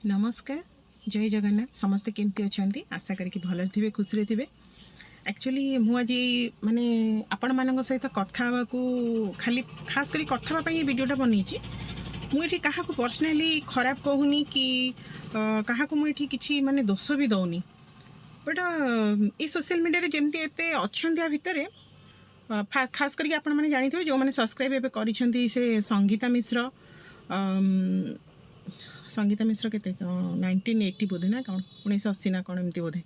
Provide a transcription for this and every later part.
नमस्कार जय जगन्नाथ समस्ते केमती अच्छा आशा करी भल थे खुशी थे एक्चुअली मुझे माने आपण मान सहित कथा को खाली खास करी कथा वीडियोटा बनई मुझे क्या पर्सनाली खराब कहूनी कि क्या मुझे किसी माने दोष भी दौनी बट ये सोशल मीडिया जमती एते अच्छा भितर खास करके आपण मैंने जानी थे जो मैंने सब्सक्राइब एवं करी से संगीता मिश्र संगीता मिश्र के 1980 बोधे ना कौन 1980 ना कौन एमती बोधे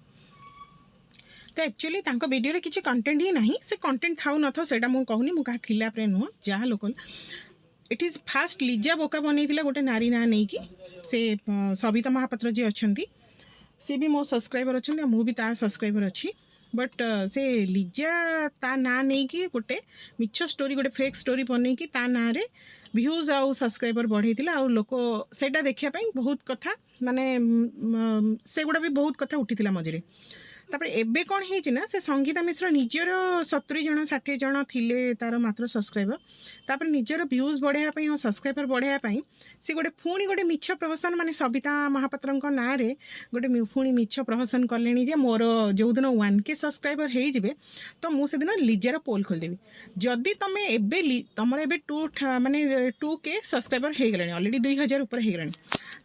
तो एक्चुअली वीडियो किसी कंटेंट ही नहीं से कंटेंट थाउ न था सेटा मु कहूनी मु खिलाफ नुह जहाँ लोक इट इज फास्ट लिजा बोका बनई गोटे नारी ना नहीं कि से सविता महापात्र जी अच्छा सी भी मो सब्सक्राइबर अच्छा मु भी तार सब्सक्राइबर अच्छी बट से लिजा ता ना नहीं कि गोटे मिछ स्टोरी गोटे फेक स्टोरी बनई कि ता ना रे व्यूज आउ सब्सक्राइबर बढ़ई आउ लोक सेटा देखापी बहुत कथा माने से गुड़ा भी बहुत कथा उठी मझे तापर एबे कौन है ना से संगीता मिश्र निजर 70 जन 60 जन थिले तार मात्र सब्सक्राइबर तापर निजर व्यूज बढ़ाई और सब्सक्राइबर बढ़ाई सी गोटे पुणी गोटे मिछ प्रहसन माने सविता महापात्र ना रे गोटे पुणी मिछ प्रहसन कले जे मोर जो दिन 1K सब्सक्राइबर हो तो मुझे दिन लिजार पोल खोलदेवी जदि तुम एबे तुम ए 2K सब्सक्राइबर हो गले अलरेडी 2000 ऊपर हो गले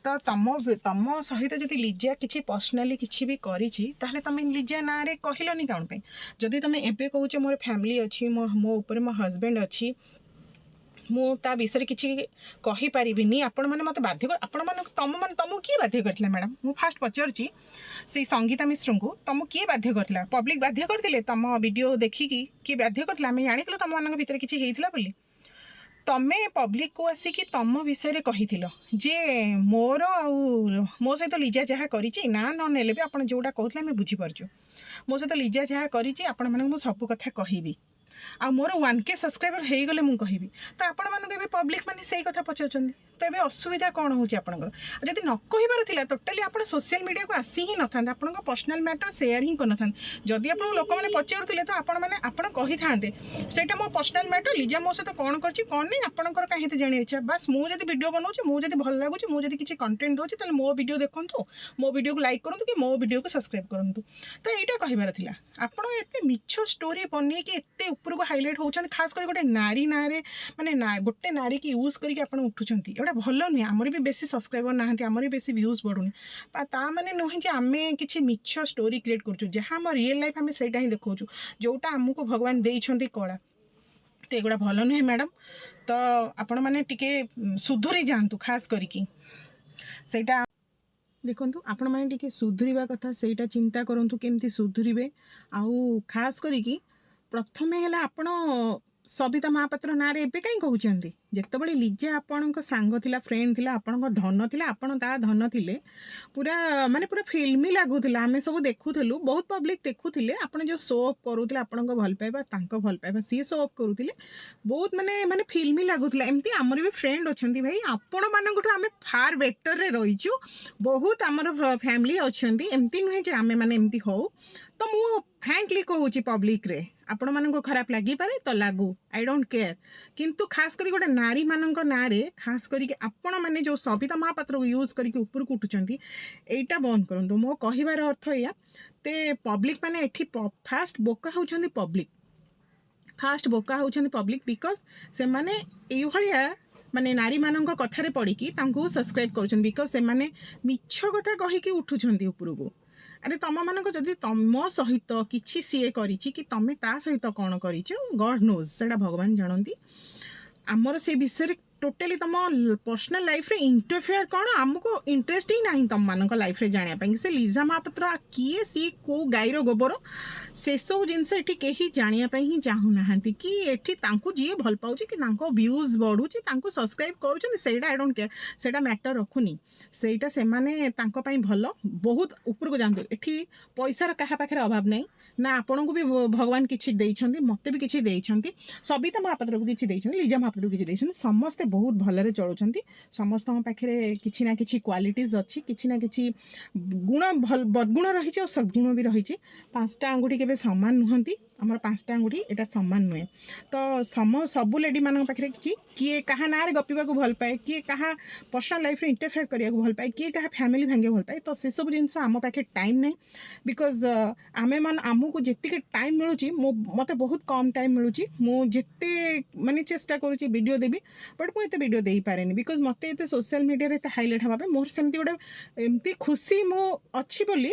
तो तुम सहित जब लिजा किसी पर्सनाली किसी भी करी तुम लिजा ना रे कहलनी कौन जदि तुम एबे कहूचे मोर फैमिली अच्छी मो ऊपर मो हजबैंड अच्छी मु ता विषय किसी कहीपरि आपण मैंने मत बाध्य आपण मान तुमको किए बाध्य करथिला मैडम मु फास्ट पचारुची से संगीता मिश्र को तुमको किए बाध्य करथिला पब्लिक बाध्य करथिले तुम वीडियो देखिकी किए बाध्य करथिला आमे जानिथिलो तुम मान भितर किसी हेइथिला बोली तमे पब्लिक को आसिकी तुम विषय कही जे मोर मो सहित लिजा जहाँ करी ना न नेले भी आप जोटा कहते आम बुझीपार्चु मो सहित लिजा जहाँ करी आपण मानक सब कथा कहबी आ मोर 1K सब्सक्राइबर हो गले मुझे कहबी तो आपण मानक पब्लिक मैंने से कथा पचार तो ये असुविधा कौन हो जब न कहबार टोटाली आप सोशल मीडिया को आसी ही न था आप पर्सनाल मैटर सेयार ही करना जदि आप लोक मैंने पचारूले तो आपण कही था सेटा मो पर्सनाल मैटर लिजा मो सहित कौन कर कौन नहीं आपंकर कहीं जानी इच्छा बस मुझे भीडियो बनाऊँ मुझे भल लगुच मुझे किसी कंटेंट दूसरी तो मो वीडियो देखूँ मो वीडियो को लाइक करूँ कि मो वीडियो को सब्सक्राइब करूँ तो यहाँ कहबार आपड़ एत मिछ स्टोरी बनई कि एत उपरको हाइलाइट होती खास कर गोटे नारी ना माने गोटे नारी की यूज करके उठुंट एटा भल नुहे आमर भी बेसी सब्सक्राइबर ना आमर भी बेसी व्यूज बढ़ुनि ता माने नुहे जे आम किसी मिछ स्टोरी क्रिएट करूँ जहाँ आम रियल लाइफ आम से ही देखा जोटा आमको भगवान देइछंती कला तो एगुड़ा भल नुहे मैडम तो आपण मैंने टिके सुधरी जातु खास करिकी सेटा देखु आपण मैंने टिके सुधरिबा कथा सेटा चिंता करंतु केमती सुधरिबे आउ खास करिकी प्रथमे है आपण सविता महापात्र ना रे एबे कहीं कहते जितेबाला लिजा आपण सांग थिला फ्रेंड थिला आपण धन थिला आपण ता धन थिले पूरा माने पूरा फिल्मी लगुला आम सब देखुलु बहुत पब्लिक देखुले आपण जो शो अफ करूले आपण भल पाइबा तांको भल पाइबा सी शो अफ करूले बहुत माने माने फिल्मी लगुला एमती आमर भी फ्रेंड अच्छा भाई आपण मानक आम फार बेटर रे रहीचु बहुत आमर फैमिली अच्छा एमती नुहे जे आम मैंने एमती हो तो मु फ्रैंकली कहूँ पब्लिक रे आपण मानक खराब लगी पारे तो लागू आई डोंट केयर किंतु खास करी गोटे नारी मानक ना रे खास करी आपण माने जो सविता महापात्र को यूज करके ऊपर को उठुचंती एटा बंद करंतु मो कहिबार अर्थ या ते पब्लिक माने एठी फास्ट बोका होउचंती पब्लिक फास्ट बोका होउचंती पब्लिक बिकॉज से माने एई भलिया माने नारी मानक कथारे पड़ी कि तांको सब्सक्राइब करूछन बिकॉज से माने मिछ कथा कहि कि उठुचंती ऊपर को अरे तुम मानक जदि तुम सहित किसी सीए करी कि तुम ता सहित कौन कर गॉड नोज से भगवान जानती आमर से विषय टोटाली तुम पर्सनल लाइफ रे इंटरफेयर कौन आमको इंटरेस्ट ही नहीं तुम मान लाइफ रे जानापी से लिजा महापात्र किए सी को गाईर गोबर से सब जिनस ये कहीं जानापी ही चाहूना कि एठी जी भल पाऊँ कि व्यूज बढ़ुची सब्सक्राइब करुँच आई डोंट केयर से मैटर रखुनी सेटा से माने भल बहुत ऊपर को जातु एठी पैसार क्या पाखे अभाव नहीं ना आपण को भी भगवान किसी देइछंती मते भी किसी देइछंती सविता महापात्र को किसी देइछंती लिजा महापात्र को किसी देइछंती समस्ते बहुत भलरे चलुचंती समस्त पाखे किसी ना किसी क्वालिटीज अच्छी किसी ना किसी गुण भल बदगुण रही और सद्गुण भी रही 5टा आंगुठी केबे समान नुहंती आमर 5टा आंगुठी एटा समान नुहे तो सबू लेडी मान पाखे किए क्या ना गपिबा भल पाए किए क्या पर्सनल लाइफ रे इंटरफेयर करिया भल पाए किए क्या फैमिली भांगे भल पाए तो से सब जिनस आम पाखे टाइम नहीं बिकज आमे मान आमको जी टाइम मिलूँ मत बहुत कम टाइम मिलूँ मुझे माने चेष्टा करुँची वीडियो देवी बट मुझे वीडियो दे पारे बिकज मत सोशल मीडिया हाइलाइट हाँ मोर सेमती गोटे एमती खुशी मु अच्छी बोली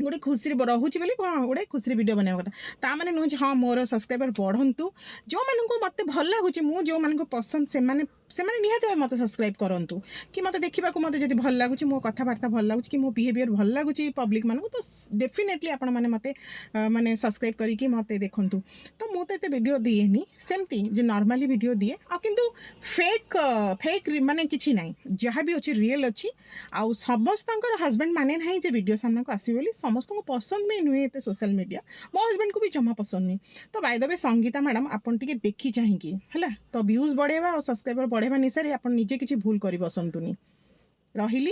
गोटे खुशी रोचे बोली हाँ गोटे खुशी वीडियो बनावा कथा ता माने नुहे हाँ मोर सब्सक्राइबर बढ़ंतु जो मानक मत भल लगुच जो मान पसंद से निहत मत सब्सक्राइब करूँ कि मत देखा मत जब भल लगुच मो कथबार्ता भल लगुच कि मो बिहेवियर भल लगुच पब्लिक मानक तो डेफिनेटली आपण मैंने मत माने सब्सक्राइब करके मत देखूँ तो मुझे वीडियो दिएनी सेमती जो नॉर्मली वीडियो दिए आ किंतु फेक फेक माने किछि नाही जहाँ भी अच्छी रियल अच्छी आउ समस्त हजबैंड माने ना जे वीडियो सामना को आसो बोली समस्त को पसंद भी नुहे ये सोशल मीडिया मो हजबैंड को भी जमा पसंद नहीं तो by the way Sangeeta madam आपन टिके देखी चाहिए है तो व्यूज बढ़ेगा और सब्सक्राइबर बढ़ेगा निशारे आप निजे किसी भूल कर बसंतुनी रही